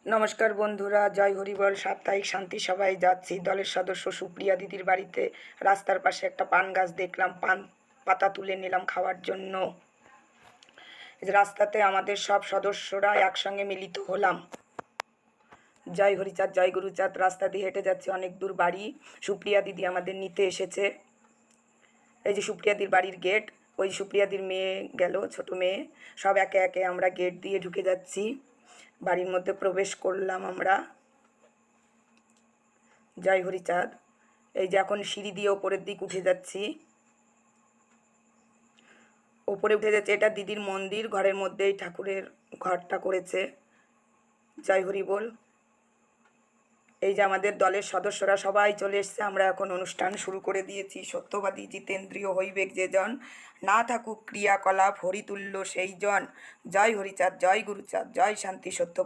নমস্কার বন্ধুরা, জয় হরিবল। সাপ্তাহিক শান্তি সভায় যাচ্ছি দলের সদস্য সুপ্রিয়া দিদির বাড়িতে। রাস্তার পাশে একটা পান গাছ দেখলাম, পান পাতা তুলে নিলাম খাওয়ার জন্য। রাস্তাতে আমাদের সব সদস্যরা একসঙ্গে মিলিত হলাম। জয় হরিচাঁদ, জয় গুরুচাঁদ। রাস্তা দিয়ে হেঁটে যাচ্ছে, অনেক দূর বাড়ি। সুপ্রিয়া দিদি আমাদের নিতে এসেছে। এই যে সুপ্রিয়াদির বাড়ির গেট, ওই সুপ্রিয়াদির মেয়ে গেল, ছোট মেয়ে। সব একে একে আমরা গেট দিয়ে ঢুকে যাচ্ছি, বাড়ির মধ্যে প্রবেশ করলাম আমরা। জয় হরিচাঁদ। এই যে এখন সিঁড়ি দিয়ে ওপরের দিক উঠে যাচ্ছি, ওপরে উঠে যাচ্ছে। এটা দিদির মন্দির, ঘরের মধ্যেই ঠাকুরের ঘরটা করেছে। জয় হরি বল। এই যে আমাদের দলের সদস্যরা সবাই চলে এসছে, আমরা এখন অনুষ্ঠান শুরু করে দিয়েছি। সত্যবাদী জিতেন্দ্রীয় হইবেক যে জন, না থাকুক ক্রিয়াকলাপ হরিতুল্য সেই জন। জয় হরিচাঁদ, জয় গুরুচাঁদ, জয় শান্তি সত্যবাদী।